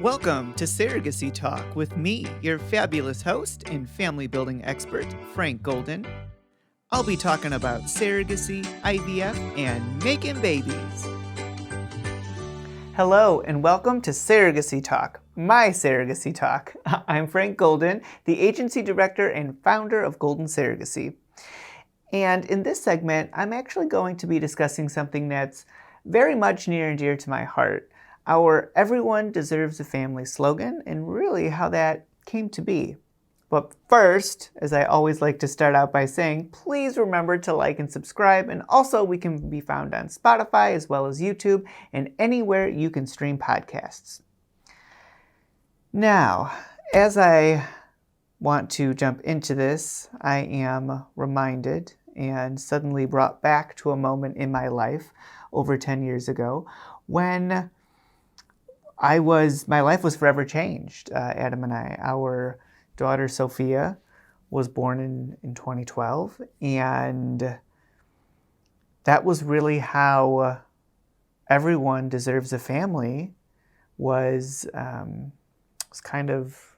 Welcome to Surrogacy Talk with me, your fabulous host and family building expert, Frank Golden. I'll be talking about surrogacy, IVF, and making babies. Hello, and welcome to Surrogacy Talk, my Surrogacy Talk. I'm Frank Golden, the agency director and founder of Golden Surrogacy. And in this segment, I'm actually going to be discussing something that's very much near and dear to my heart. Our Everyone Deserves a Family slogan, and really how that came to be. But first, as I always like to start out by saying, please remember to like and subscribe, and also we can be found on Spotify as well as YouTube and anywhere you can stream podcasts. Now, as I want to jump into this, I am reminded and suddenly brought back to a moment in my life over 10 years ago when my life was forever changed. Adam and I, our daughter Sophia was born in 2012, and that was really how Everyone Deserves a Family was kind of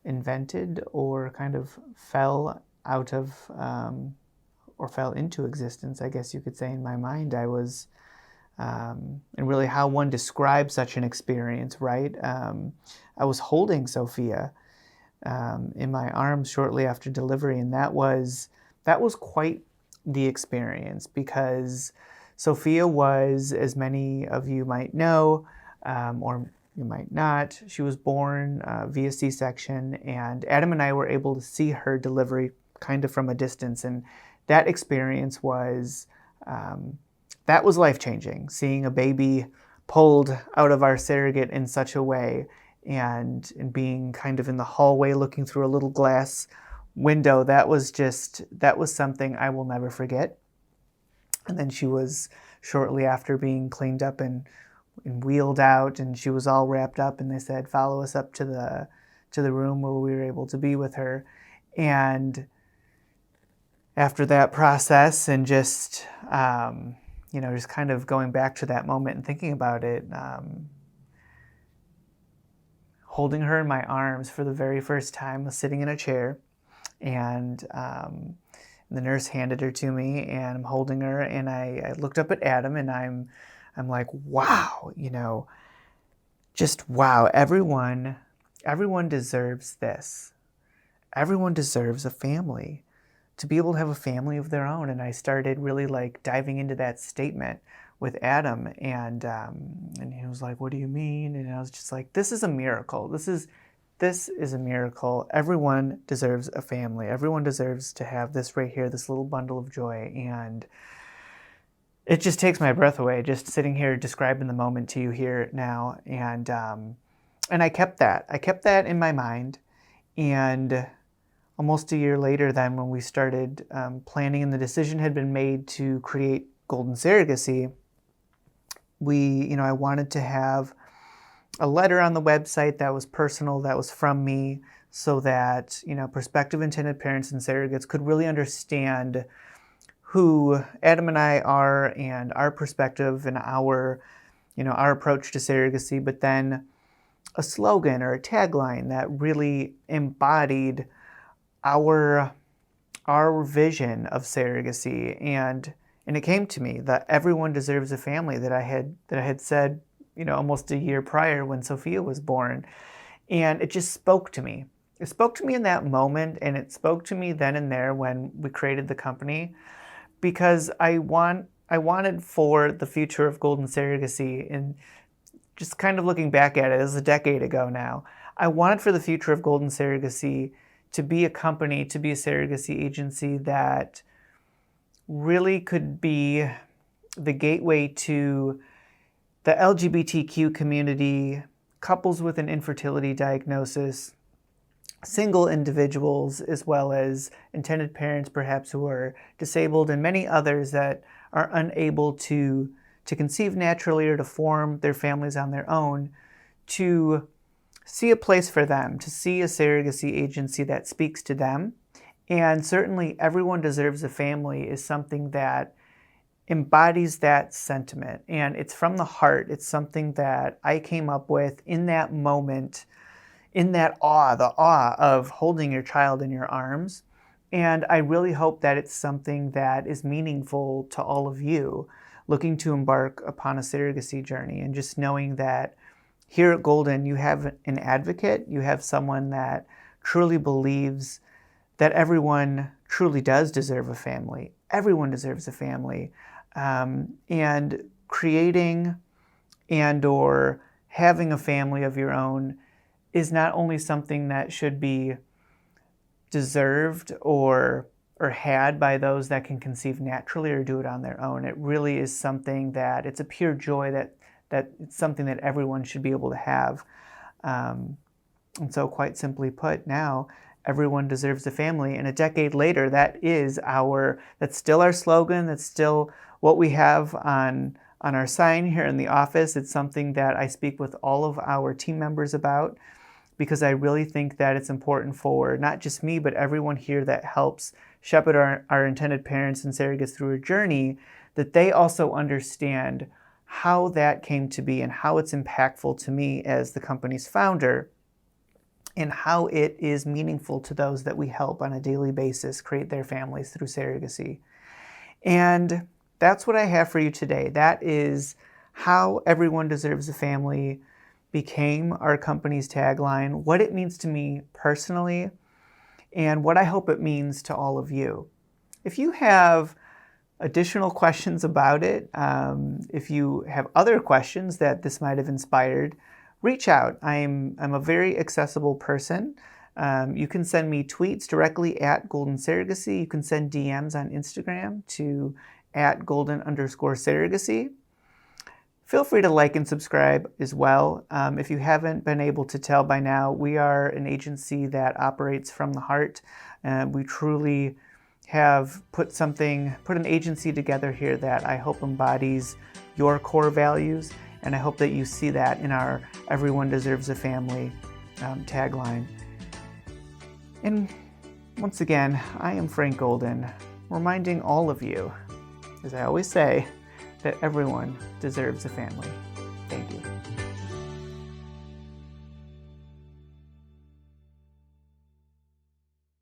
invented, or kind of fell out of or fell into existence, I guess you could say. In my mind, and really how one describes such an experience, right? I was holding Sophia in my arms shortly after delivery, and that was quite the experience, because Sophia was, as many of you might know, or you might not, she was born via C-section, and Adam and I were able to see her delivery kind of from a distance, and that experience was that was life-changing, seeing a baby pulled out of our surrogate in such a way, and being kind of in the hallway looking through a little glass window. That was something I will never forget. And then she was shortly after being cleaned up and wheeled out, and she was all wrapped up, and they said, follow us up to the room where we were able to be with her. And after that process, and just just kind of going back to that moment and thinking about it, holding her in my arms for the very first time, I was sitting in a chair, and the nurse handed her to me, and I'm holding her, and I looked up at Adam, and I'm like, wow, just wow, everyone deserves this. Everyone deserves a family, to be able to have a family of their own. And I started really diving into that statement with Adam, and he was like, what do you mean? And I was just like, this is a miracle. This is a miracle. Everyone deserves a family. Everyone deserves to have this right here, this little bundle of joy. And it just takes my breath away, just sitting here describing the moment to you here now. And I kept that in my mind. And almost a year later then, when we started planning and the decision had been made to create Golden Surrogacy, I wanted to have a letter on the website that was personal, that was from me, so that, prospective intended parents and surrogates could really understand who Adam and I are, and our perspective and our approach to surrogacy, but then a slogan or a tagline that really embodied our vision of surrogacy. And it came to me that everyone deserves a family, that I had said, almost a year prior when Sophia was born. And it just spoke to me. It spoke to me in that moment, and it spoke to me then and there when we created the company, because I wanted for the future of Golden Surrogacy, and just kind of looking back at it, this is a decade ago now, I wanted for the future of Golden Surrogacy to be a company, to be a surrogacy agency that really could be the gateway to the LGBTQ community, couples with an infertility diagnosis, single individuals, as well as intended parents perhaps who are disabled, and many others that are unable to conceive naturally or to form their families on their own, to see a place for them, to see a surrogacy agency that speaks to them. And certainly Everyone Deserves a Family is something that embodies that sentiment, and it's from the heart. It's something that I came up with in that moment, in that awe, the awe of holding your child in your arms. And I really hope that it's something that is meaningful to all of you looking to embark upon a surrogacy journey, and just knowing that here at Golden, you have an advocate, you have someone that truly believes that everyone truly does deserve a family. Everyone deserves a family. And creating and or having a family of your own is not only something that should be deserved or had by those that can conceive naturally or do it on their own. It really is something that it's a pure joy, that it's something that everyone should be able to have. And so, quite simply put, now everyone deserves a family. And a decade later, that's still our slogan. That's still what we have on our sign here in the office. It's something that I speak with all of our team members about, because I really think that it's important for not just me, but everyone here that helps shepherd our intended parents and surrogates through a journey, that they also understand how that came to be and how it's impactful to me as the company's founder, and how it is meaningful to those that we help on a daily basis create their families through surrogacy. And that's what I have for you today. That is how Everyone Deserves a Family became our company's tagline, what it means to me personally, and what I hope it means to all of you. If you have additional questions about it, if you have other questions that this might have inspired, reach out. I'm a very accessible person. You can send me tweets directly at Golden Surrogacy. You can send DMs on Instagram to @golden_surrogacy. Feel free to like and subscribe as well. If you haven't been able to tell by now, we are an agency that operates from the heart. We truly have put an agency together here that I hope embodies your core values, and I hope that you see that in our Everyone Deserves a Family tagline. And once again, I am Frank Golden, reminding all of you, as I always say, that everyone deserves a family. Thank you.